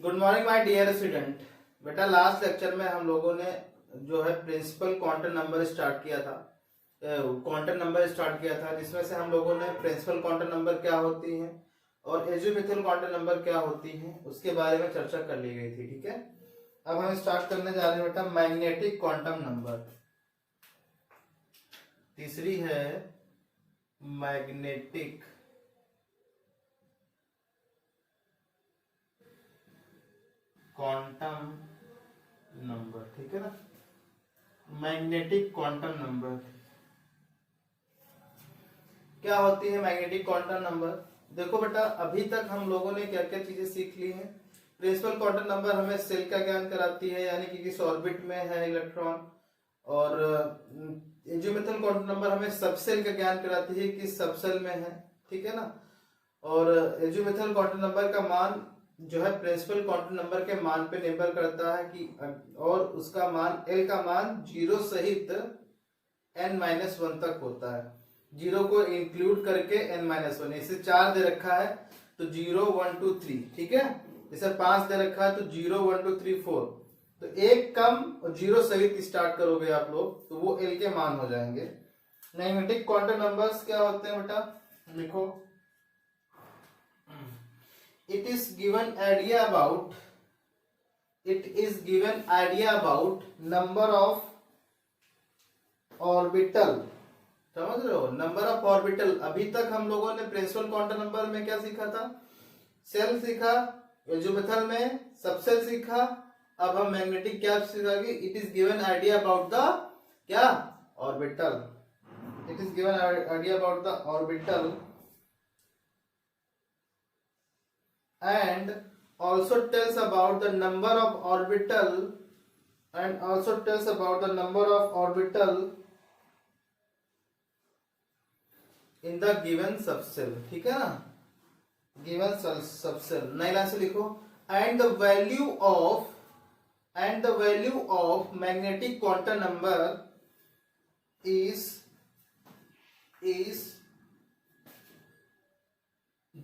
Good morning my dear student. बेटा last lecture में हम लोगों ने जो है प्रिंसिपल क्वांटम नंबर स्टार्ट किया था, जिसमें से हम लोगों ने प्रिंसिपल क्वांटम नंबर क्या होती हैं और एजिमुथल क्वांटम नंबर क्या होती हैं उसके बारे में चर्चा कर ली गई थी। ठीक है, अब हम स्टार्ट करने जा रहे हैं बेटा मैग्नेटिक क्वांटम नंबर। तीसरी है मैग्नेटिक क्वांटम नंबर। ठीक है ना, मैग्नेटिक क्वांटम नंबर क्या होती है? मैग्नेटिक क्वांटम नंबर देखो बेटा, अभी तक हम लोगों ने क्या क्या चीजें सीख ली हैं। प्रिंसिपल क्वांटम नंबर हमें सेल का ज्ञान कराती है, यानी कि किस ऑर्बिट में है इलेक्ट्रॉन, और एजिमुथल क्वांटम नंबर हमें सबसेल का ज्ञान कराती है कि सबसेल में है। ठीक है ना, और एजिमुथल क्वांटम नंबर का मान जो है प्रिंसिपल क्वांटम नंबर के मान पे निर्भर करता है कि, और उसका मान एल का मान जीरो सहित n-1 तक होता है। जीरो को इंक्लूड करके n-1, इसे 4 दे रखा है तो 0 1 2 3। ठीक है, इसे 5 दे रखा है तो 0 1 2 3 4। तो एक कम और जीरो सहित स्टार्ट करोगे आप लोग तो वो एल के मान हो जाएंगे। मैग्नेटिक क्वांटम नंबर्स क्या होते हैं बेटा, लिखो। It is given idea about number of orbital। समझ रहे हो, नंबर ऑफ ऑर्बिटल। अभी तक हम लोगों ने प्रिंसिपल क्वांटम नंबर में क्या सीखा था? सेल सीखा, एजिमुथल में सबसेल सीखा। अब हम मैग्नेटिक क्या सीखेंगे? It is given idea about the क्या orbital. It is given idea about the orbital and also tells about the number of orbital in the given subcell। ठीक है ना, given subcell। नई लाइन से लिखो, and the value of magnetic quantum number is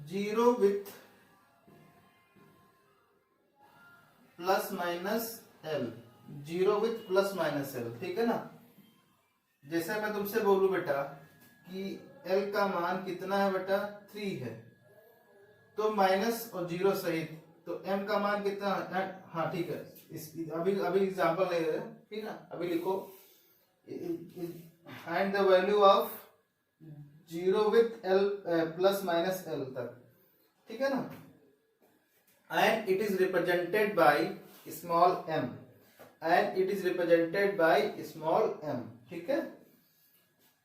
0 with plus minus L. 0 with plus minus L. ठीक है ना, जैसे मैं तुमसे बोलूं बेटा कि एल का मान कितना है बेटा, 3 है, तो माइनस और 0 सहित, तो एम का मान कितना है? हाँ ठीक है, अभी एग्जांपल ले रहे हैं। ठीक है ना, अभी लिखो find the value of 0 with L plus minus L तक। ठीक है ना, and it is represented by small m। ठीक है,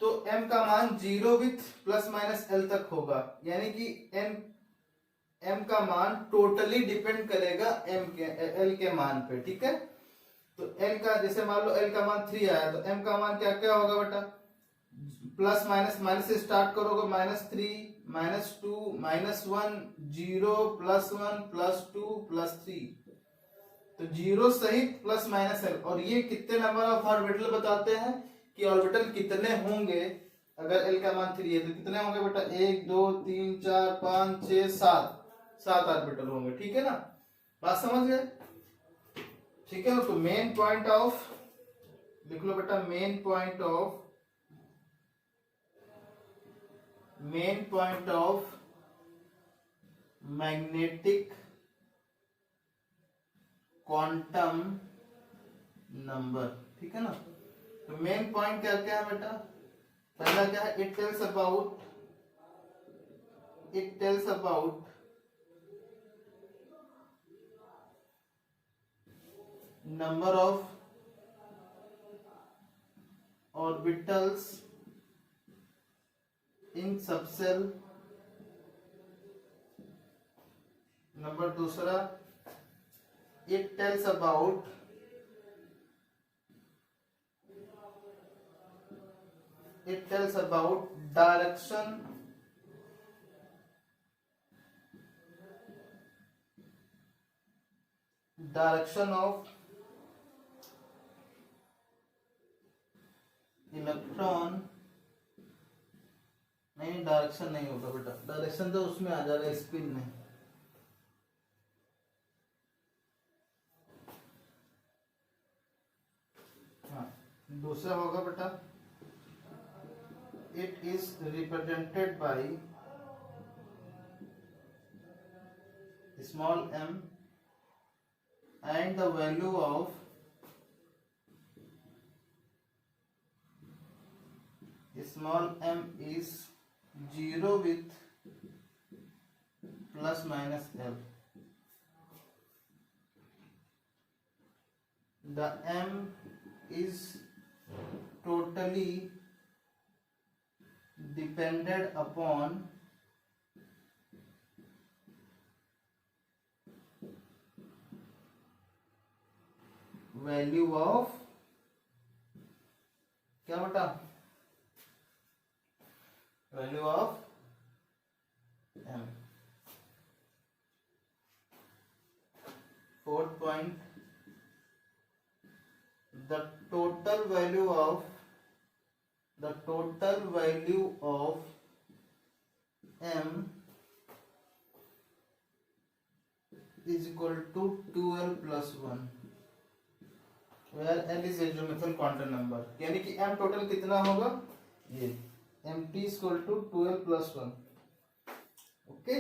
तो m का मान 0 विथ प्लस माइनस एल तक होगा, यानी कि m का मान टोटली डिपेंड करेगा l के मान पे। ठीक है, तो l का, जैसे मान लो l का मान 3 आया तो m का मान क्या क्या होगा बेटा? प्लस माइनस से स्टार्ट करोगे, -3 -2 -1 0 +1 +2 +3, तो 0 सहित प्लस माइनस है। और ये कितने नंबर ऑफ ऑर्बिटल बताते हैं कि ऑर्बिटल कितने होंगे। अगर एल का मान 3 है तो कितने होंगे बेटा? 1 2 3 4 5 6 7 ऑर्बिटल होंगे। ठीक है ना, बात समझ गए? ठीक है, तो मेन पॉइंट ऑफ, लिख लो बेटा, main point of magnetic quantum number. ठीक है ना, तो मेन पॉइंट क्या क्या है बेटा? पहला क्या है? It tells about number of orbitals in subshell. Number दूसरा, it tells about direction of electron. नहीं, डायरेक्शन नहीं होगा बेटा, डायरेक्शन तो उसमें आ जा रहा है, स्पिन में। दूसरा होगा बेटा it is represented by small m and the value of small m is 0 with plus minus l. The m is totally dependent upon value of क्या बेटा value of m. Fourth point, the total value of m is equal to 2l plus 1 where l is azimuthal quantum number, यानी कि m total कितना होगा ये mt is equal to 2l plus 1. Okay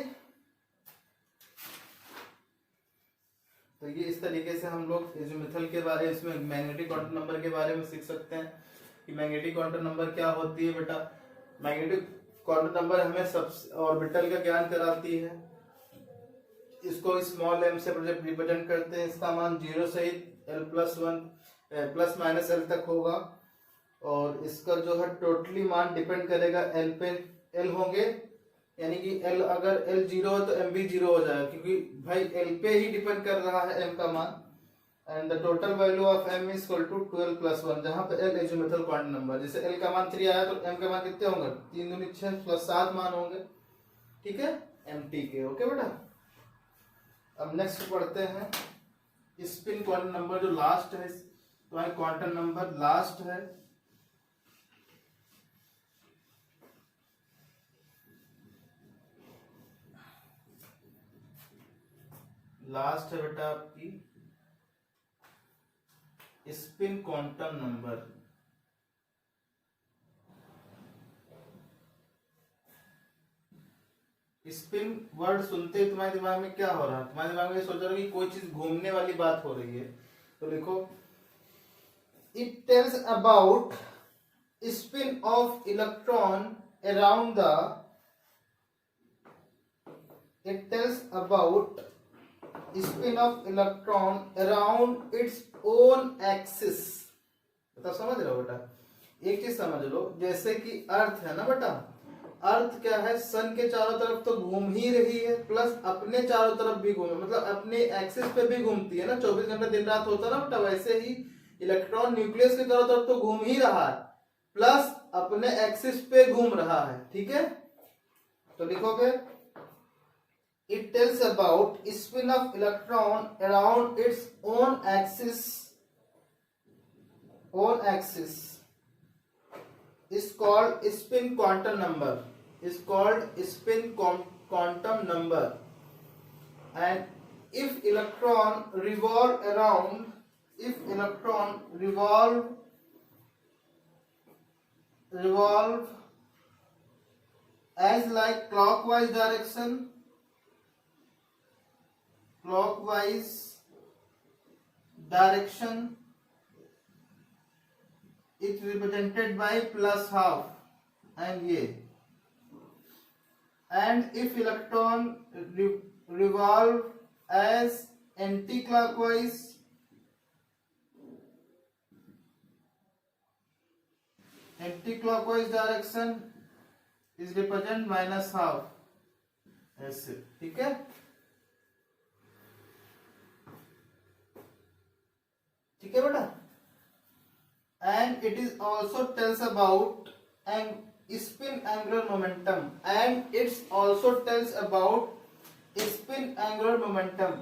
तो ये इस तरीके से हम लोग एजिमुथल के बारे इसमें मैग्नेटिक क्वांटम नंबर के बारे में सीख सकते हैं कि मैग्नेटिक क्वांटम नंबर क्या होती है बेटा. मैग्नेटिक क्वांटम नंबर हमें सब ऑर्बिटल का ज्ञान कराती है. इसको स्मॉल m से रिप्रेजेंट करते हैं. इसका मान 0 से l plus 1 plus minus l तक होगा और इसका जो है टोटली मान डिपेंड करेगा l पे. l होंगे यानी कि l अगर l 0 है तो m भी 0 हो जाएगा क्योंकि भाई l पे ही डिपेंड कर रहा है m का मान. And the total value of m is equal to 12 plus 1 जहां पे l एजिमुथल क्वांटम नंबर. जैसे l का मान 3 आया तो m का मान कितने होंगे 3 दूनी 6 प्लस 7 मान होंगे. ठीक है mt के. ओके बेटा अब नेक्स्ट पढ़ते हैं स्पिन क्वांटम नंबर जो लास्ट है. तो क्वांटम नंबर लास्ट है बेटा आपकी spin quantum number. Spin word सुनते ही तुम्हारे दिमाग में क्या हो रहा है. तुम्हारे दिमाग में सोच रहा है कि कोई चीज घूमने वाली बात हो रही है. तो लिखो it tells about spin off electron around the it tells about spin of electron around its own axis. बता समझ रहे हो बेटा. एक चीज समझ लो जैसे कि अर्थ है ना बेटा. अर्थ क्या है सन के चारों तरफ तो घूम ही रही है प्लस अपने चारों तरफ भी घूमे मतलब अपने एक्सिस पे भी घूमती है ना. 24 घंटे दिन रात होता है ना बेटा. वैसे ही इलेक्ट्रॉन न्यूक्लियस के चारों तरफ तो घूम ही रहा है प्लस अपने एक्सिस पे घूम रहा है. ठीक है तो लिखोगे it tells about spin of electron around its own axis is called spin quantum number. And if electron revolve as like clockwise direction it represented by plus half and ये. And if electron revolve as anti-clockwise direction is represent minus half. ऐसे. ठीक है ठीक है बेटा. and it is also tells about spin angular momentum and it's also tells about spin angular momentum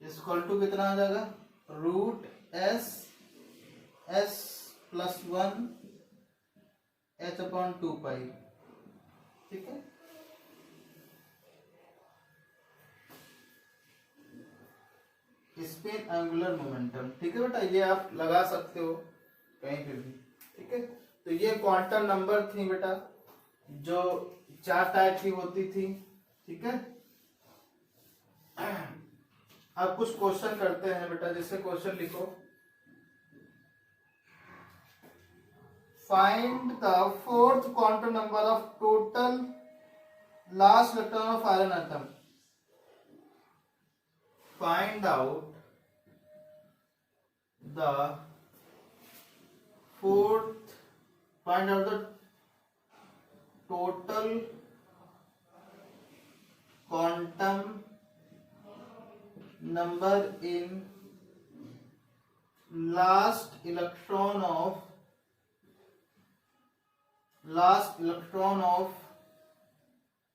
is equal to कितना आ जाएगा root S plus 1 h/2 पाई. ठीक है स्पिन एंगुलर मोमेंटम। ठीक है बेटा, ये आप लगा सकते हो कहीं पे भी। ठीक है, तो ये क्वांटम नंबर थी बेटा जो 4 टाइप की होती थी। ठीक है, अब कुछ क्वेश्चन करते हैं बेटा। जैसे क्वेश्चन लिखो, find the fourth quantum number of total last electron of iron atom. Find out the fourth, find out the total quantum number in last electron of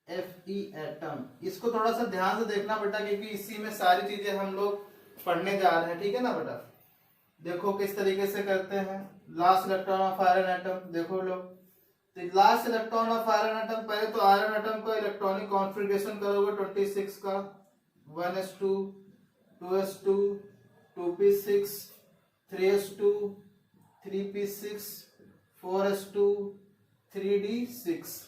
Fe atom. इसको थोड़ा सा ध्यान से देखना बेटा, क्योंकि इसी में सारी चीजें हम लोग पढ़ने जा रहे हैं। ठीक है ना बेटा, देखो किस तरीके से करते हैं। Last electron of iron atom देखो लोग, तो last electron of iron atom, पहले तो आयरन एटम का इलेक्ट्रॉनिक कॉन्फ़िगरेशन करोगे 26 का, 1s2 2s2 2p6 3s2 3p6 4s2 3d6।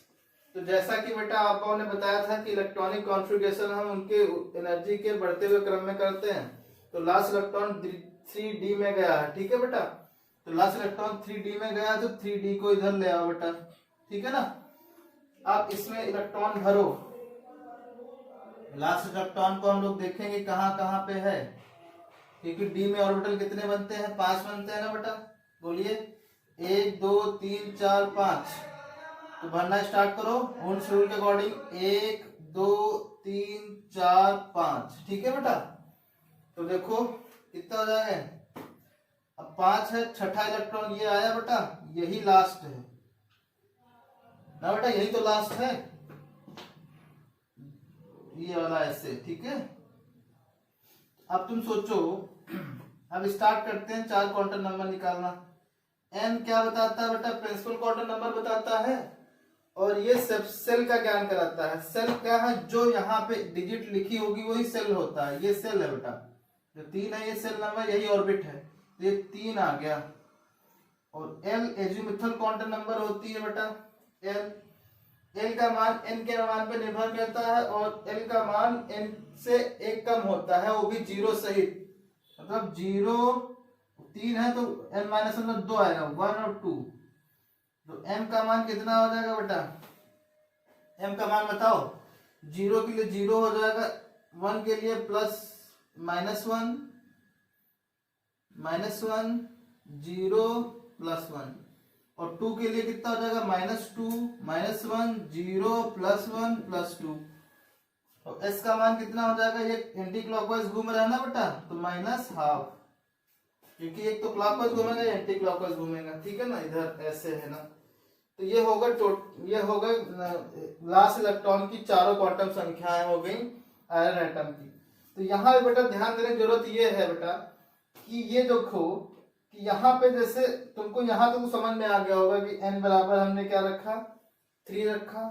तो जैसा कि बेटा आपको ने बताया था कि इलेक्ट्रॉनिक कॉन्फ़िगरेशन हम उनके एनर्जी के बढ़ते हुए क्रम में करते हैं। तो लास्ट इलेक्ट्रॉन 3d में गया है। ठीक है बेटा, तो लास्ट इलेक्ट्रॉन 3d में गया, तो 3d को इधर ले आओ बेटा। ठीक है ना, आप इसमें इलेक्ट्रॉन भरो। लास्ट इलेक्ट्रॉन को हम लोग देखेंगे कहाँ कहाँ पे है, क्योंकि डी में ऑर्बिटल कितने बनते हैं, 5 बनते हैं ना बेटा। बोलिए 1 2 3 4 5। तो भरना स्टार्ट करो ओन शेड्यूल के अकॉर्डिंग, 1 2 3 4 5। ठीक है बेटा, तो देखो कितना हो जाएगा, अब 5 है, छठा इलेक्ट्रॉन ये आया बेटा, यही लास्ट है ना बेटा, यही तो लास्ट है, ये वाला ऐसे। ठीक है, अब तुम सोचो, अब स्टार्ट करते हैं 4 क्वांटम नंबर निकालना। n क्या बताता है बेटा, प्रिंसिपल क्वांटम नंबर बताता है, और ये सब सेल का ज्ञान कराता है। सेल क्या है, जो यहाँ पे डिजिट लिखी होगी वही सेल होता है। ये सेल है बेटा, जो 3 है ये सेल नंबर, यही ऑर्बिट है, तो ये 3 आ गया। और l एजिमुथल क्वांटम नंबर होती है बेटा l का मान n के मान पे निर्भर करता है, और l का मान n से 1 कम होता है, वो भी 0 सहित। मतलब 0 3 है तो n माइनस 2 आएगा, 1 और 2। तो m का मान कितना हो जाएगा बेटा, m का मान बताओ। 0 के लिए 0 हो जाएगा, 1 के लिए प्लस -1 0 +1, और 2 के लिए कितना हो जाएगा, -2 -1 0 +1 +2। तो s का मान कितना हो जाएगा, ये एंटी क्लॉकवाइज घूम रहा है ना बेटा, तो -12, क्योंकि एक तो क्लॉकवाइज घूमेगा, एंटी क्लॉकवाइज घूमेगा। ठीक है ना, इधर ऐसे है ना। तो ये होगा ये होगा लास्ट इलेक्ट्रॉन की चारों क्वांटम संख्याएं हो गई आयरन एटम की। तो यहाँ पे बेटा ध्यान देने की जरूरत ये है बेटा कि ये देखो कि यहाँ पे जैसे तुमको यहाँ तो समझ में आ गया होगा कि n बराबर हमने क्या रखा, 3 रखा,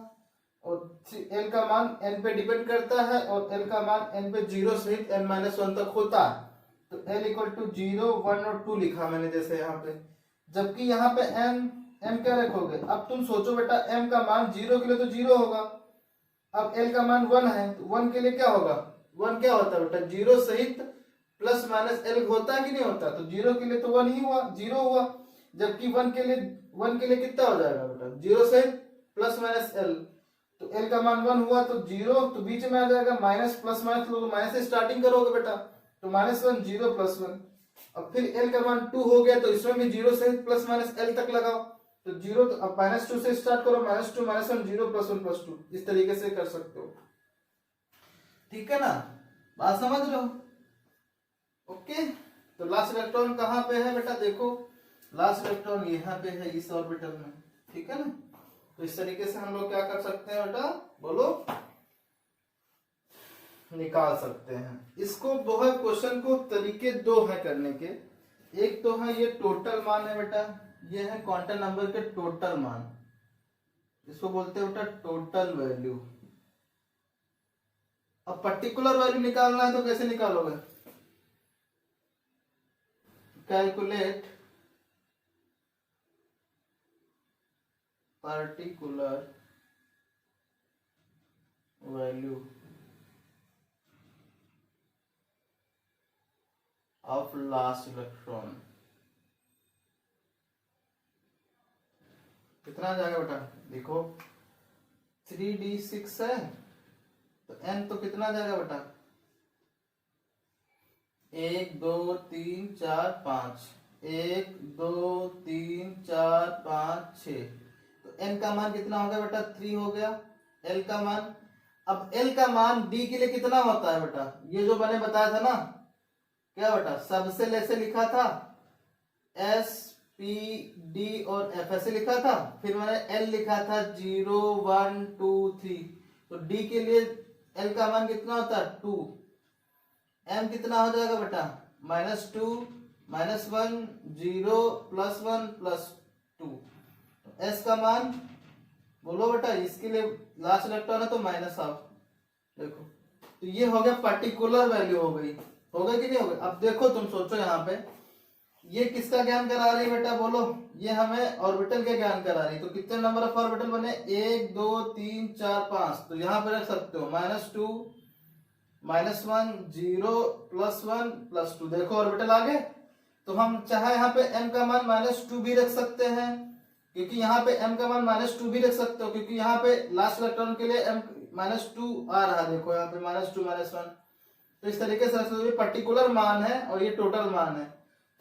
और l का मान n पे डिपेंड करता है, और l का मान n पे 0 सहित n-1 तक होता है। तो l = 0 1 और 2 लिखा मैंने जैसे यहाँ पे, जबकि यहाँ पे m क्या रखोगे। अब तुम सोचो बेटा, m का मान 0 के लिए तो 0 होगा, अब l का मान 1 है, तो 1 के लिए क्या होगा, 1 क्या होता है बेटा, 0 सहित प्लस माइनस l होता है कि नहीं होता। तो 0 के लिए तो 1 ही हुआ, 0 हुआ, जबकि 1 के लिए कितना हो जाएगा बेटा, 0 सहित प्लस माइनस l। तो l का मान 1 हुआ, तो 0 तो बीच में आ जाएगा, माइनस प्लस माइनस, तो माइनस से स्टार्टिंग करोगे बेटा, तो -1 0 +1। अब फिर l का मान 2 हो गया, तो इसमें भी 0 से प्लस माइनस l तक लगाओ, तो 0, तो अब -2 से स्टार्ट करो, -2 -1 0 +1 +2, इस तरीके से कर सकते हो। ठीक है ना, बात समझ रहे हो। ओके, तो लास्ट इलेक्ट्रॉन कहाँ पे है बेटा, देखो लास्ट इलेक्ट्रॉन यहाँ पे है, इस ऑर्बिटल में। ठीक है ना, तो इस तरीके से हम लोग क्या कर सकते हैं बेटा, बोलो, निकाल सकते हैं इसको। बहुत क्वेश्चन को तरीके 2 है करने के। एक तो है ये टोटल मान है बेटा, ये है क्वांटम नंबर के टोटल मान, इसको बोलते हैं बेटा टोटल वैल्यू। अब पर्टिकुलर वैल्यू निकालना है तो कैसे निकालोगे, calculate particular value of last electron। कितना आ जाएगा बेटा, देखो 3d6 है तो n तो कितना आ जाएगा बेटा, 1 2 3 4 5, 1 2 3 4 5 6, तो n का मान कितना हो गया बेटा, 3 हो गया। l का मान, अब l का मान d के लिए कितना होता है बेटा, ये जो मैंने बताया था ना, क्या बेटा, सबसे ऐसे लिखा था s p d और f ऐसे लिखा था, फिर मैंने l लिखा था 0 1 2 3, तो d के लिए l का मान कितना होता है 2, m कितना हो जाएगा बेटा, -2 -1 0 +1 +2, s का मान बोलो बेटा, इसके लिए लास्ट इलेक्ट्रॉन है तो -हाफ। देखो तो ये हो गया पर्टिकुलर वैल्यू, हो गई, हो गई कि नहीं हो गई। अब देखो तुम सोचो यहाँ पे ये किसका ज्ञान करा रही है बेटा, बोलो, ये हमें ऑर्बिटल के ज्ञान करा रही है। तो कितने नंबर ऑफ ऑर्बिटल बने, 1 2 3 4 5, तो यहाँ पे रख सकते हो -2 -1 0 +1 +2, देखो ऑर्बिटल आ गए। तो हम चाहे यहाँ पे m का मान -2 भी रख सकते हैं, क्योंकि यहाँ पे m का मान -2 भी रख सकते हो, क्योंकि यहाँ पे लास्ट इलेक्ट्रॉन के लिए m -2 आ रहा है, देखो यहाँ पे -2 -1, तो इस तरीके से ये पर्टिकुलर मान है और ये टोटल मान है,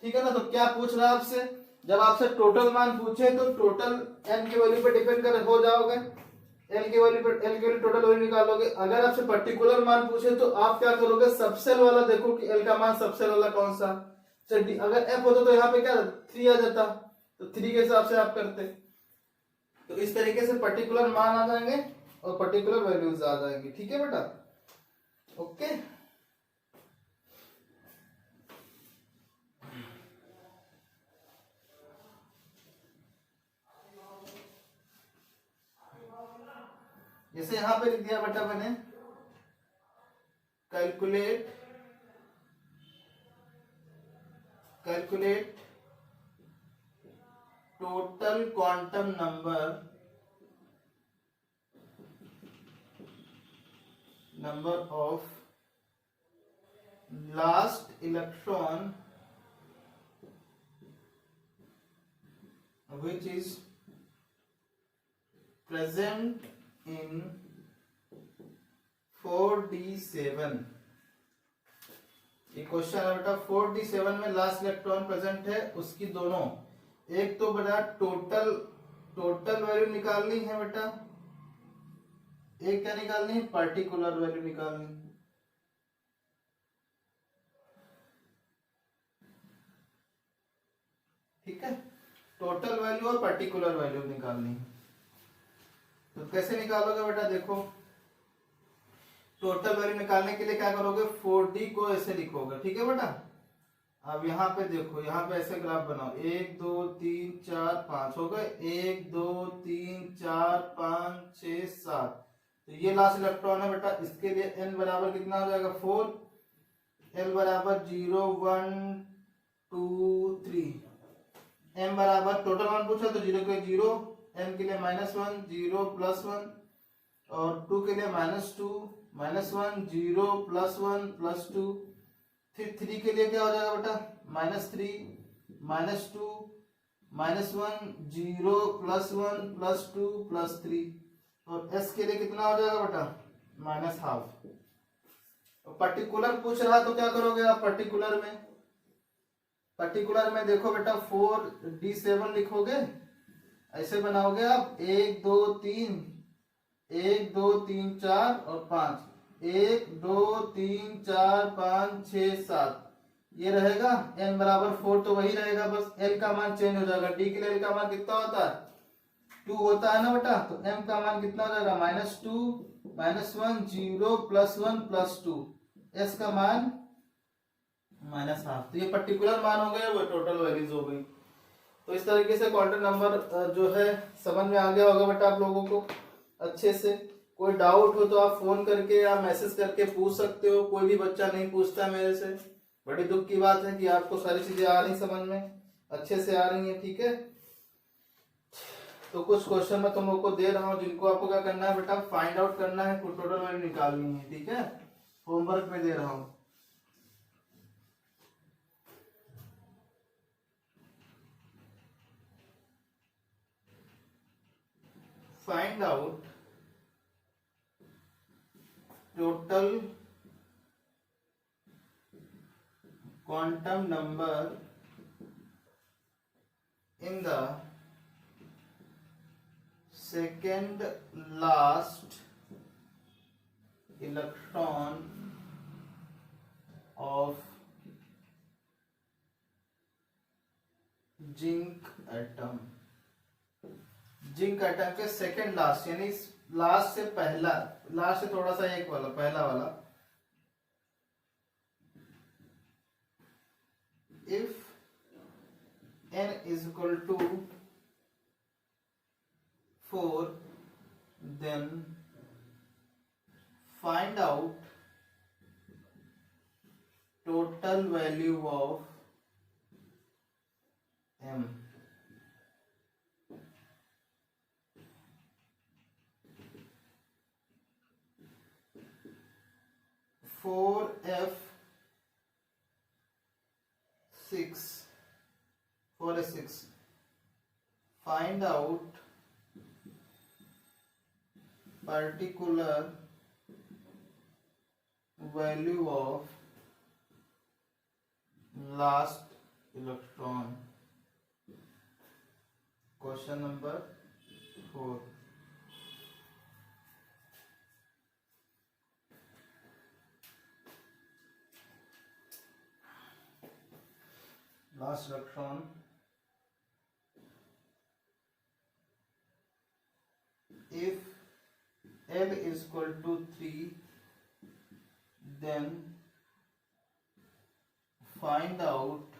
ठीक है ना। तो क्या पूछ रहा है आपसे, जब आपसे टोटल मान पूछे तो टोटल n की वैल्यू पे डिपेंड कर हो जाओगे, l की वैल्यू टोटल वैल्यू निकालोगे। अगर आपसे पर्टिकुलर मान पूछे तो आप क्या करोगे, सबसेल वाला देखो कि l का मान सबसेल वाला कौन सा, अगर f होता तो यहाँ पे क्या 3 आ जाता, तो 3 के हिसाब से आप करते। तो इस तरीके से पर्टिकुलर मान आ जाएंगे और पर्टिकुलर वैल्यूज आ जाएंगी, ठीक है बेटा, ओके। जैसे यहां पे लिख दिया बेटा मैंने, calculate total quantum number of last electron which is present in 4d7। ये क्वेश्चन है बेटा, 4d7 में लास्ट इलेक्ट्रॉन प्रेजेंट है, उसकी दोनों, एक तो बेटा टोटल वैल्यू निकालनी है बेटा, एक क्या निकालनी है, पर्टिकुलर वैल्यू निकालनी, ठीक है, टोटल वैल्यू और पर्टिकुलर वैल्यू निकालनी। तो कैसे निकालोगे बेटा, देखो टोटल वैल्यू निकालने के लिए क्या करोगे, 4d को ऐसे लिखोगे, ठीक है बेटा। अब यहाँ पे देखो, यहाँ पे ऐसे ग्राफ बनाओ, 1 2 3 4 5 हो गए, 1 2 3 4 5 6 7, तो ये लास्ट इलेक्ट्रॉन है बेटा। इसके लिए n बराबर कितना हो जाएगा 4, l बराबर 0 1 2 3, m बराबर टोटल मान पूछा तो 0 के 0, m के लिए -1 0 +1 और 2 के लिए -2 -1 0 +1 +2, फिर 3 के लिए क्या हो जाएगा बेटा, -3 -2 -1 0 +1 +2 +3, और s के लिए कितना हो जाएगा बेटा, -हाफ। पर्टिकुलर पूछ रहा तो क्या करोगे आप, पर्टिकुलर में देखो बेटा 4d7 लिखोगे, ऐसे बनाओगे आप 1 2 3 1 2 3 4 और 5, 1 2 3 4 5 6 7, ये रहेगा। n बराबर 4 तो वही रहेगा, बस l का मान चेंज हो जाएगा। d के लिए l का मान कितना होता है, 2 होता है ना बेटा, तो m का मान कितना हो जाएगा, -2 -1 0 +1 +2, s का मान -हाफ। तो ये पर्टिकुलर मान हो गए, वो टोटल वैल्यूज हो गई। तो इस तरीके से क्वांटम नंबर जो है समझ में आ गया होगा बेटा आप लोगों को अच्छे से। कोई डाउट हो तो आप फोन करके या मैसेज करके पूछ सकते हो, कोई भी बच्चा नहीं पूछता मेरे से, बड़ी दुख की बात है कि आपको सारी चीजें आ रही समझ में, अच्छे से आ रही है, ठीक है। तो कुछ क्वेश्चन मैं तुम लोग को दे रहा हूँ जिनको आपको क्या करना है बेटा, फाइंड आउट करना है, टोटल वैल्यू निकालनी है, ठीक है। होमवर्क में दे रहा हूँ। Find out total quantum number in the second last electron of zinc atom. Zinc atom के सेकेंड लास्ट यानी लास्ट से पहला, लास्ट से थोड़ा सा एक वाला, पहला वाला। If n is equal to 4, then find out total value of m। Four F six find out particular value of last electron। Question number 4। last electron if L is equal to 3, then find out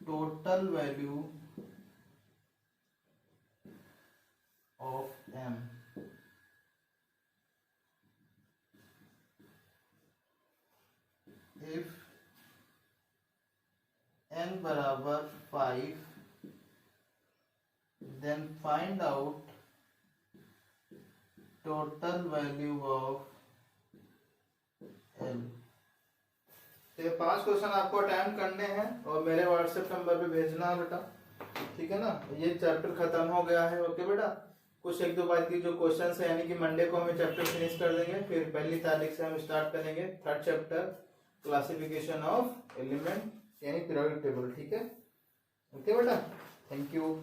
total value of M। if n बराबर 5, then find out total value of L। तो ये 5 question आपको attempt करने हैं और मेरे WhatsApp number पे भेजना है बेटा, ठीक है ना। ये चैप्टर खत्म हो गया है, ओके बेटा। कुछ एक दो बार की जो क्वेश्चन है यानी कि मंडे को हम चैप्टर फिनिश कर देंगे, फिर पहली तारीख से हम स्टार्ट करेंगे third chapter classification of element यानी पीरियोडिक टेबल, ठीक है। ओके बेटा, थैंक यू।